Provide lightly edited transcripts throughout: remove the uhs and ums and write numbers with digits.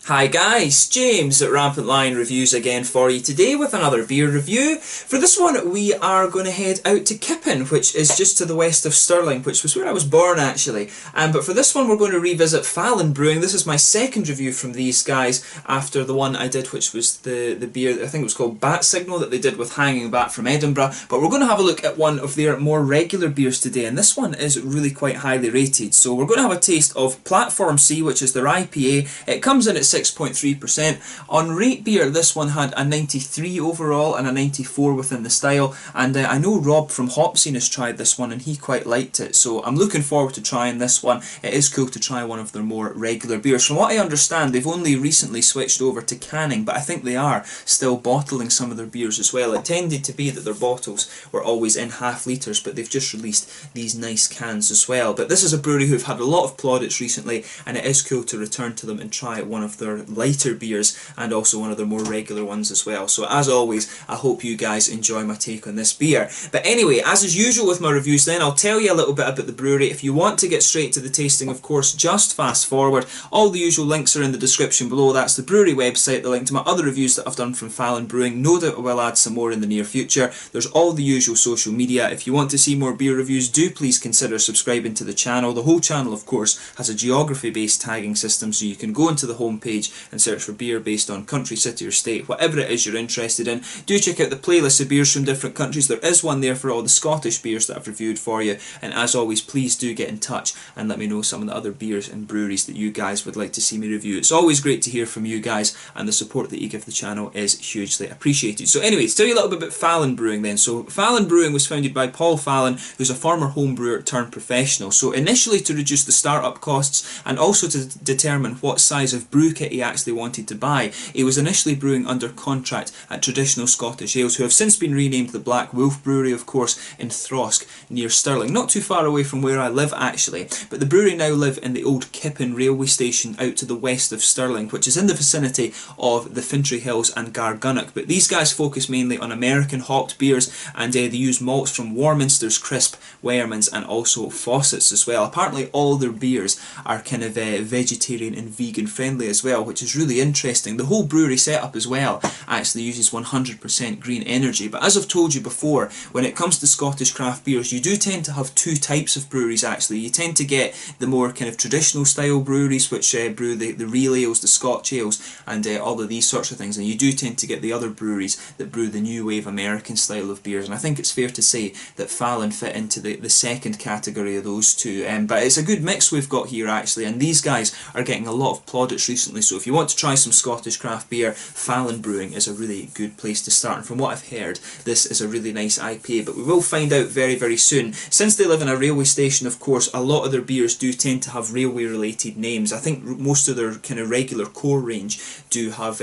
Hi guys, James at RampantLionReviews again for you today with another beer review. For this one we are going to head out to Kippen, which is just to the west of Stirling, which was where I was born actually. But for this one we're going to revisit Fallen Brewing. This is my second review from these guys after the one I did, which was the beer, I think it was called Bat Signal, that they did with Hanging Bat from Edinburgh. But we're going to have a look at one of their more regular beers today, and this one is really quite highly rated. So we're going to have a taste of Platform C, which is their IPA. It comes in at 6.3%. On Rate Beer, this one had a 93 overall and a 94 within the style, and I know Rob from Hopscene has tried this one and he quite liked it, so I'm looking forward to trying this one. It is cool to try one of their more regular beers. From what I understand, they've only recently switched over to canning, but I think they are still bottling some of their beers as well. It tended to be that their bottles were always in half litres, but they've just released these nice cans as well. But this is a brewery who've had a lot of plaudits recently, and it is cool to return to them and try one of their lighter beers and also one of their more regular ones as well. So as always, I hope you guys enjoy my take on this beer. But anyway, as is usual with my reviews then, I'll tell you a little bit about the brewery. If you want to get straight to the tasting, of course, just fast forward. All the usual links are in the description below. That's the brewery website, the link to my other reviews that I've done from Fallen Brewing. No doubt I will add some more in the near future. There's all the usual social media. If you want to see more beer reviews, do please consider subscribing to the channel. The whole channel, of course, has a geography-based tagging system, so you can go into the homepage and search for beer based on country, city or state, whatever it is you're interested in. Do check out the playlist of beers from different countries. There is one there for all the Scottish beers that I've reviewed for you, and as always, please do get in touch and let me know some of the other beers and breweries that you guys would like to see me review. It's always great to hear from you guys, and the support that you give the channel is hugely appreciated. So anyway, to tell you a little bit about Fallen Brewing then. So Fallen Brewing was founded by Paul Fallen, who's a former home brewer turned professional. So initially to reduce the start-up costs and also to determine what size of brew kit he actually wanted to buy, he was initially brewing under contract at Traditional Scottish Ales, who have since been renamed the Black Wolf Brewery, of course, in Throsk near Stirling, not too far away from where I live actually. But the brewery now live in the old Kippen railway station out to the west of Stirling, which is in the vicinity of the Fintry Hills and Gargunnock. But these guys focus mainly on American hopped beers, and they use malts from Warminster's, Crisp, Weyermann's and also Fawcett's as well. Apparently all their beers are kind of vegetarian and vegan friendly as well, which is really interesting. The whole brewery setup as well actually uses 100% green energy. But as I've told you before, when it comes to Scottish craft beers, you do tend to have two types of breweries actually. You tend to get the more kind of traditional style breweries, which brew the real ales, the Scotch ales, and all of these sorts of things. And you do tend to get the other breweries that brew the new wave American style of beers. And I think it's fair to say that Fallen fit into the second category of those two. But it's a good mix we've got here actually, and these guys are getting a lot of plaudits recently. So if you want to try some Scottish craft beer, Fallen Brewing is a really good place to start. And from what I've heard, this is a really nice IPA, but we will find out very, very soon. Since they live in a railway station, of course, a lot of their beers do tend to have railway related names. I think most of their kind of regular core range do have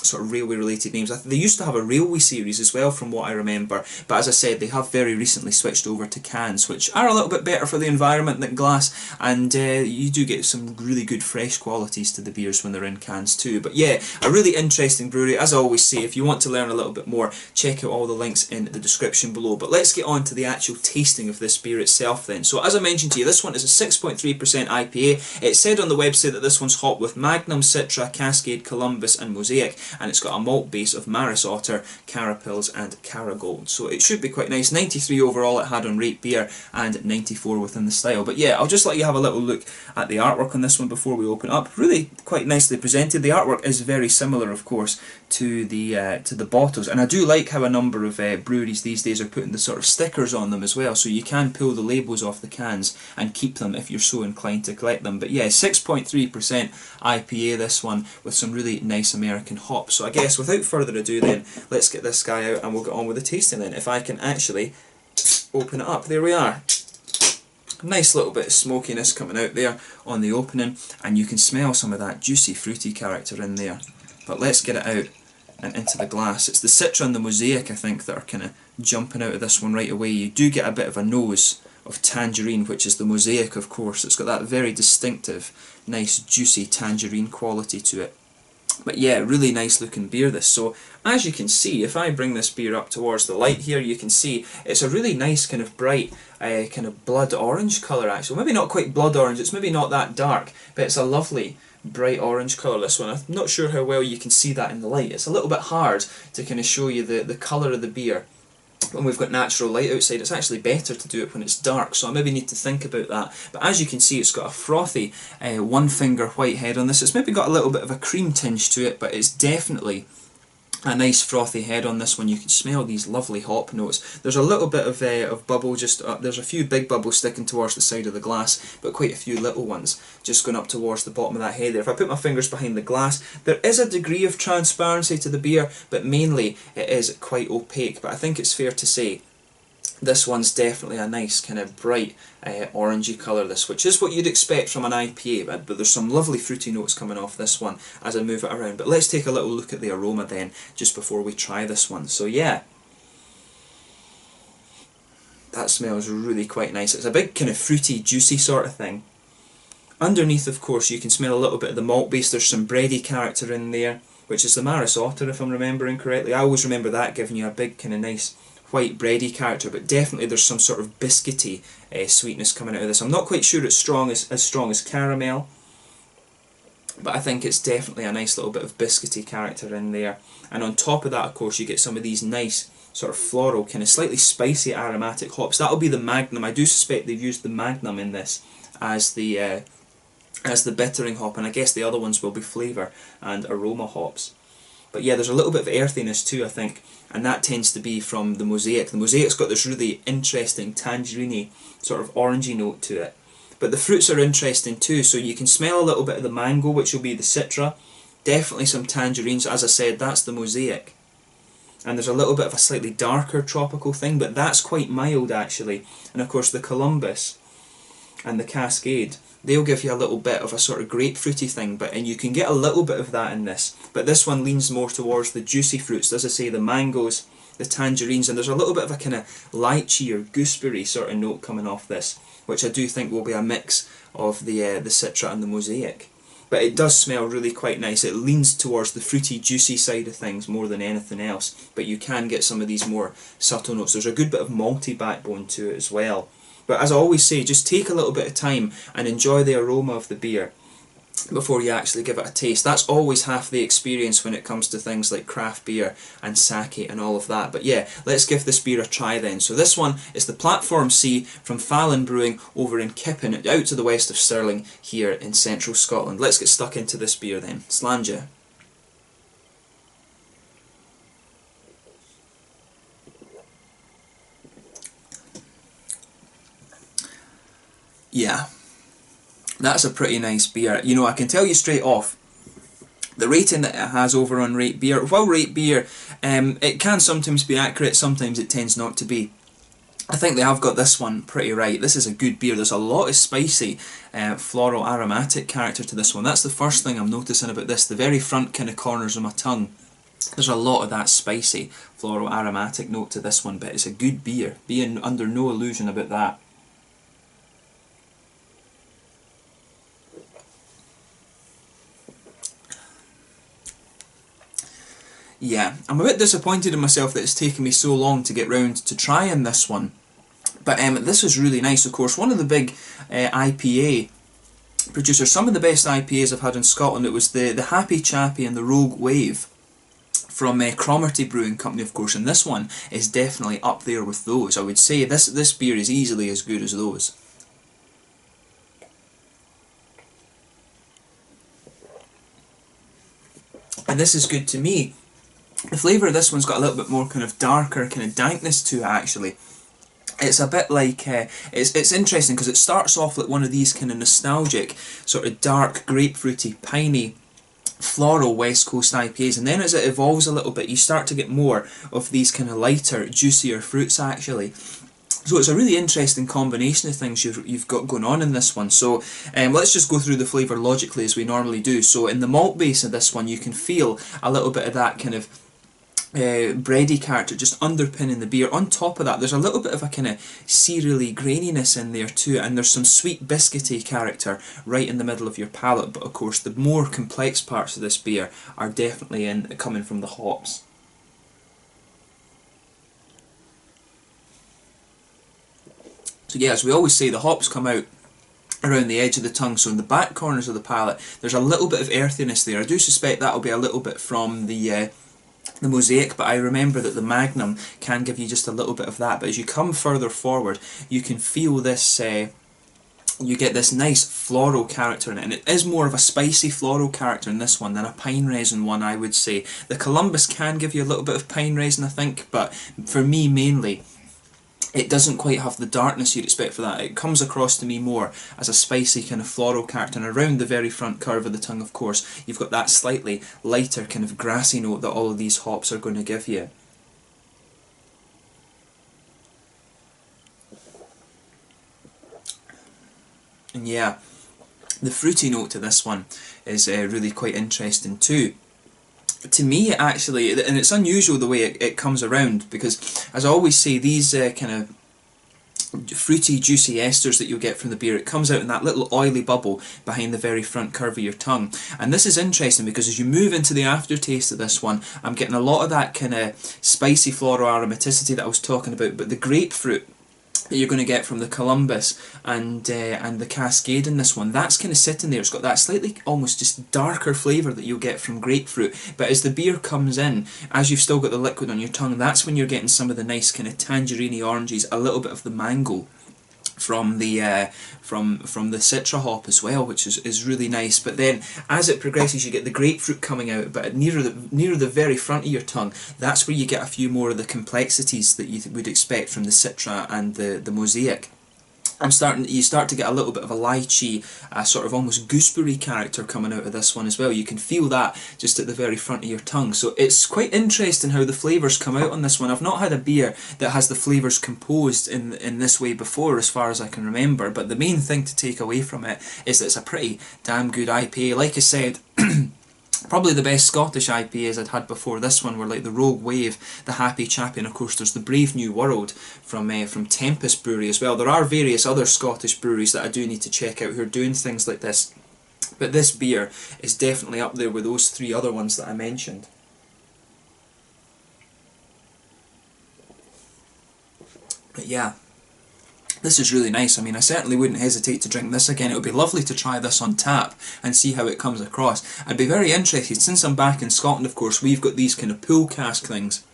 sort of railway related names. They used to have a railway series as well from what I remember, but as I said, they have very recently switched over to cans, which are a little bit better for the environment than glass, and you do get some really good fresh qualities to the beers when they're in cans too. But yeah, a really interesting brewery. As I always say, if you want to learn a little bit more, check out all the links in the description below. But let's get on to the actual tasting of this beer itself then. So as I mentioned to you, this one is a 6.3% IPA. It said on the website that this one's hopped with Magnum, Citra, Cascade, Columbus and Mosaic, and it's got a malt base of Maris Otter, Carapils and Caragold. So it should be quite nice. 93 overall it had on Rate Beer and 94 within the style. But yeah, I'll just let you have a little look at the artwork on this one before we open up. Really quite nicely presented. The artwork is very similar, of course, to the bottles, and I do like how a number of breweries these days are putting the sort of stickers on them as well, so you can pull the labels off the cans and keep them if you're so inclined to collect them. But yeah, 6.3% IPA this one, with some really nice American hops. So I guess without further ado then, let's get this guy out and we'll get on with the tasting then. If I can actually open it up, there we are. Nice little bit of smokiness coming out there on the opening, and you can smell some of that juicy fruity character in there. But let's get it out and into the glass. It's the Citra and the Mosaic, I think, that are kind of jumping out of this one right away. You do get a bit of a nose of tangerine, which is the Mosaic, of course. It's got that very distinctive, nice, juicy tangerine quality to it. But yeah, really nice looking beer this. So as you can see, if I bring this beer up towards the light here, you can see it's a really nice kind of bright kind of blood orange colour actually. Maybe not quite blood orange, it's maybe not that dark, but it's a lovely bright orange colour, this one. I'm not sure how well you can see that in the light. It's a little bit hard to kind of show you the colour of the beer when we've got natural light outside. It's actually better to do it when it's dark, so I maybe need to think about that. But as you can see, it's got a frothy one finger white head on this. It's maybe got a little bit of a cream tinge to it, but it's definitely a nice frothy head on this one. You can smell these lovely hop notes. There's a little bit of bubble, just there's a few big bubbles sticking towards the side of the glass, but quite a few little ones just going up towards the bottom of that head there. If I put my fingers behind the glass, there is a degree of transparency to the beer, but mainly it is quite opaque. But I think it's fair to say this one's definitely a nice kind of bright orangey colour, this, which is what you'd expect from an IPA, but there's some lovely fruity notes coming off this one as I move it around. But let's take a little look at the aroma then, just before we try this one. So yeah, that smells really quite nice. It's a big kind of fruity, juicy sort of thing. Underneath, of course, you can smell a little bit of the malt base. There's some bready character in there, which is the Maris Otter, if I'm remembering correctly. I always remember that giving you a big kind of nice white bready character, but definitely there's some sort of biscuity sweetness coming out of this. I'm not quite sure it's as strong as caramel, but I think it's definitely a nice little bit of biscuity character in there. And on top of that, of course, you get some of these nice sort of floral, kind of slightly spicy aromatic hops. That'll be the Magnum. I do suspect they've used the Magnum in this as the bittering hop, and I guess the other ones will be flavour and aroma hops. But yeah, there's a little bit of earthiness too, I think, and that tends to be from the Mosaic. The Mosaic's got this really interesting tangerine sort of orangey note to it. But the fruits are interesting too, so you can smell a little bit of the mango, which will be the Citra. Definitely some tangerines. As I said, that's the Mosaic. And there's a little bit of a slightly darker tropical thing, but that's quite mild actually. And of course the Columbus and the Cascade, they'll give you a little bit of a sort of grapefruity thing, and you can get a little bit of that in this. But this one leans more towards the juicy fruits, as I say, the mangoes, the tangerines, and there's a little bit of a kind of lychee or gooseberry sort of note coming off this, which I do think will be a mix of the Citra and the Mosaic. But it does smell really quite nice. It leans towards the fruity, juicy side of things more than anything else, but you can get some of these more subtle notes. There's a good bit of malty backbone to it as well. But as I always say, just take a little bit of time and enjoy the aroma of the beer before you actually give it a taste. That's always half the experience when it comes to things like craft beer and sake and all of that. But yeah, let's give this beer a try then. So this one is the Platform C from Fallen Brewing over in Kippen, out to the west of Stirling here in central Scotland. Let's get stuck into this beer then. Slàinte. Yeah, that's a pretty nice beer. You know, I can tell you straight off, the rating that it has over on Rate Beer, well, Rate Beer, it can sometimes be accurate, sometimes it tends not to be. I think they have got this one pretty right. This is a good beer. There's a lot of spicy, floral, aromatic character to this one. That's the first thing I'm noticing about this, the very front kind of corners of my tongue. There's a lot of that spicy, floral, aromatic note to this one, but it's a good beer. Be under no illusion about that. Yeah, I'm a bit disappointed in myself that it's taken me so long to get round to trying this one. But this was really nice, of course. One of the big IPA producers, some of the best IPAs I've had in Scotland, it was the Happy Chappy and the Rogue Wave from Cromarty Brewing Company, of course, and this one is definitely up there with those. I would say this beer is easily as good as those. And this is good to me. The flavour of this one's got a little bit more kind of darker kind of dankness to it actually. It's a bit like, it's interesting because it starts off like one of these kind of nostalgic, sort of dark, grapefruity, piney, floral West Coast IPAs, and then as it evolves a little bit you start to get more of these kind of lighter, juicier fruits actually. So it's a really interesting combination of things you've got going on in this one. So let's just go through the flavour logically as we normally do. So in the malt base of this one you can feel a little bit of that kind of bready character just underpinning the beer. On top of that, there's a little bit of a kind of cereally graininess in there too, and there's some sweet biscuity character right in the middle of your palate. But of course, the more complex parts of this beer are definitely coming from the hops. So yeah, as we always say, the hops come out around the edge of the tongue, so in the back corners of the palate there's a little bit of earthiness there. I do suspect that'll be a little bit from the Mosaic, but I remember that the Magnum can give you just a little bit of that. But as you come further forward, you can feel this, you get this nice floral character in it, and it is more of a spicy floral character in this one than a pine resin one, I would say. The Columbus can give you a little bit of pine resin, I think, but for me mainly, it doesn't quite have the darkness you'd expect for that. It comes across to me more as a spicy kind of floral character, and around the very front curve of the tongue, of course, you've got that slightly lighter kind of grassy note that all of these hops are going to give you. And yeah, the fruity note to this one is really quite interesting too. To me, actually, and it's unusual the way it comes around, because as I always say, these kind of fruity, juicy esters that you'll get from the beer, it comes out in that little oily bubble behind the very front curve of your tongue. And this is interesting because as you move into the aftertaste of this one, I'm getting a lot of that kind of spicy floral aromaticity that I was talking about, but the grapefruit that you're going to get from the Columbus and the Cascade in this one, that's kind of sitting there. It's got that slightly almost just darker flavour that you'll get from grapefruit, but as the beer comes in, as you've still got the liquid on your tongue, that's when you're getting some of the nice kind of tangerine oranges, a little bit of the mango from the from the Citra hop as well, which is really nice. But then as it progresses, you get the grapefruit coming out, but nearer the very front of your tongue, that's where you get a few more of the complexities that you would expect from the Citra and the Mosaic. You start to get a little bit of a lychee, sort of almost gooseberry character coming out of this one as well. You can feel that just at the very front of your tongue. So it's quite interesting how the flavours come out on this one. I've not had a beer that has the flavours composed in this way before, as far as I can remember. But the main thing to take away from it is that it's a pretty damn good IPA. Like I said, probably the best Scottish IPAs I'd had before this one were like the Rogue Wave, the Happy Chappy, and of course there's the Brave New World from Tempest Brewery as well. There are various other Scottish breweries that I do need to check out who are doing things like this, but this beer is definitely up there with those three other ones that I mentioned. But yeah, this is really nice. I mean, I certainly wouldn't hesitate to drink this again. It would be lovely to try this on tap and see how it comes across. I'd be very interested, since I'm back in Scotland, of course, we've got these kind of pool cask things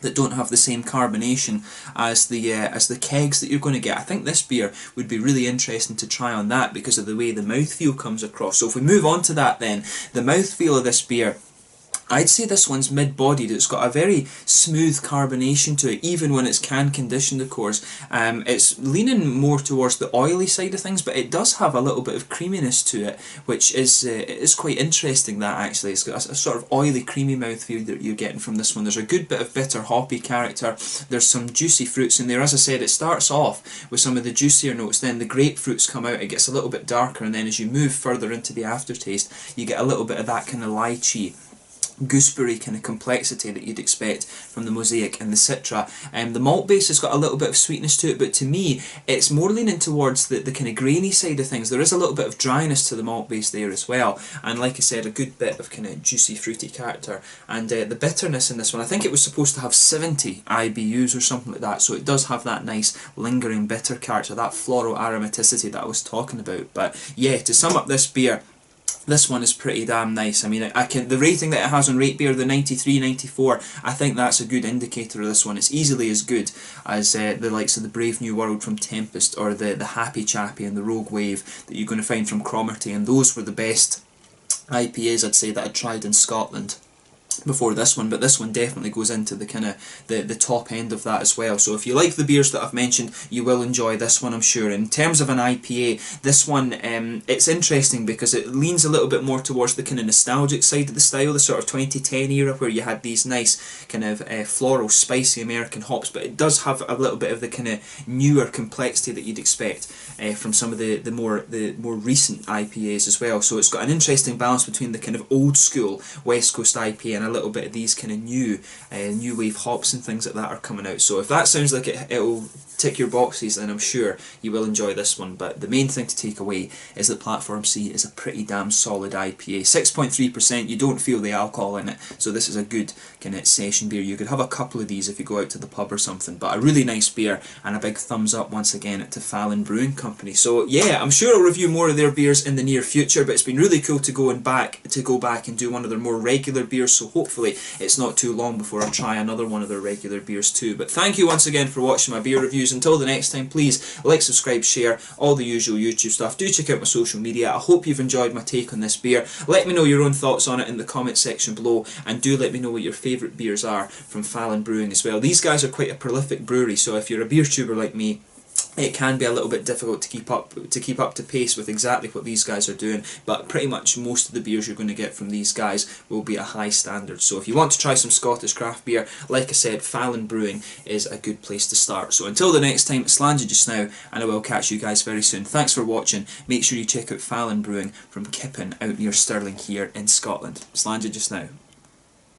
that don't have the same carbonation as the kegs that you're going to get. I think this beer would be really interesting to try on that because of the way the mouthfeel comes across. So if we move on to that then, the mouthfeel of this beer, I'd say this one's mid-bodied. It's got a very smooth carbonation to it, even when it's can conditioned, of course. It's leaning more towards the oily side of things, but it does have a little bit of creaminess to it, which is quite interesting, that actually. It's got a sort of oily, creamy mouthfeel that you're getting from this one. There's a good bit of bitter, hoppy character. There's some juicy fruits in there. As I said, it starts off with some of the juicier notes, then the grapefruits come out, it gets a little bit darker, and then as you move further into the aftertaste, you get a little bit of that kind of lychee, gooseberry kind of complexity that you'd expect from the Mosaic and the Citra. The malt base has got a little bit of sweetness to it, but to me it's more leaning towards the kind of grainy side of things. There is a little bit of dryness to the malt base there as well, and like I said, a good bit of kind of juicy fruity character. And the bitterness in this one, I think it was supposed to have 70 IBUs or something like that, so it does have that nice lingering bitter character, that floral aromaticity that I was talking about. But yeah, to sum up this beer, this one is pretty damn nice. I mean, the rating that it has on Rate Beer, the 93, 94, I think that's a good indicator of this one. It's easily as good as the likes of the Brave New World from Tempest, or the Happy Chappy and the Rogue Wave that you're going to find from Cromarty, and those were the best IPAs I'd say that I'd tried in Scotland before this one. But this one definitely goes into the kind of the top end of that as well. So if you like the beers that I've mentioned, you will enjoy this one, I'm sure. In terms of an IPA, this one, it's interesting because it leans a little bit more towards the kind of nostalgic side of the style, the sort of 2010 era where you had these nice kind of floral, spicy American hops, but it does have a little bit of the kind of newer complexity that you'd expect from some of the more recent IPAs as well. So it's got an interesting balance between the kind of old school West Coast IPA and a little bit of these kind of new wave hops and things like that are coming out. So if that sounds like it'll tick your boxes, then I'm sure you will enjoy this one. But the main thing to take away is that Platform C is a pretty damn solid IPA. 6.3%, you don't feel the alcohol in it, so this is a good kind of session beer. You could have a couple of these if you go out to the pub or something, but a really nice beer, and a big thumbs up once again to Fallen Brewing Company. So yeah, I'm sure I'll review more of their beers in the near future, but it's been really cool to go back and do one of their more regular beers, so hopefully it's not too long before I try another one of their regular beers too. But thank you once again for watching my beer reviews. Until the next time, please like, subscribe, share, all the usual YouTube stuff. Do check out my social media. I hope you've enjoyed my take on this beer. Let me know your own thoughts on it in the comment section below, and do let me know what your favourite beers are from Fallen Brewing as well. These guys are quite a prolific brewery, so if you're a beer tuber like me, it can be a little bit difficult to keep up to pace with exactly what these guys are doing, but pretty much most of the beers you're going to get from these guys will be a high standard. So if you want to try some Scottish craft beer, like I said, Fallen Brewing is a good place to start. So until the next time, it's Landed just now, and I will catch you guys very soon. Thanks for watching. Make sure you check out Fallen Brewing from Kippen out near Stirling here in Scotland. It's Landed just now.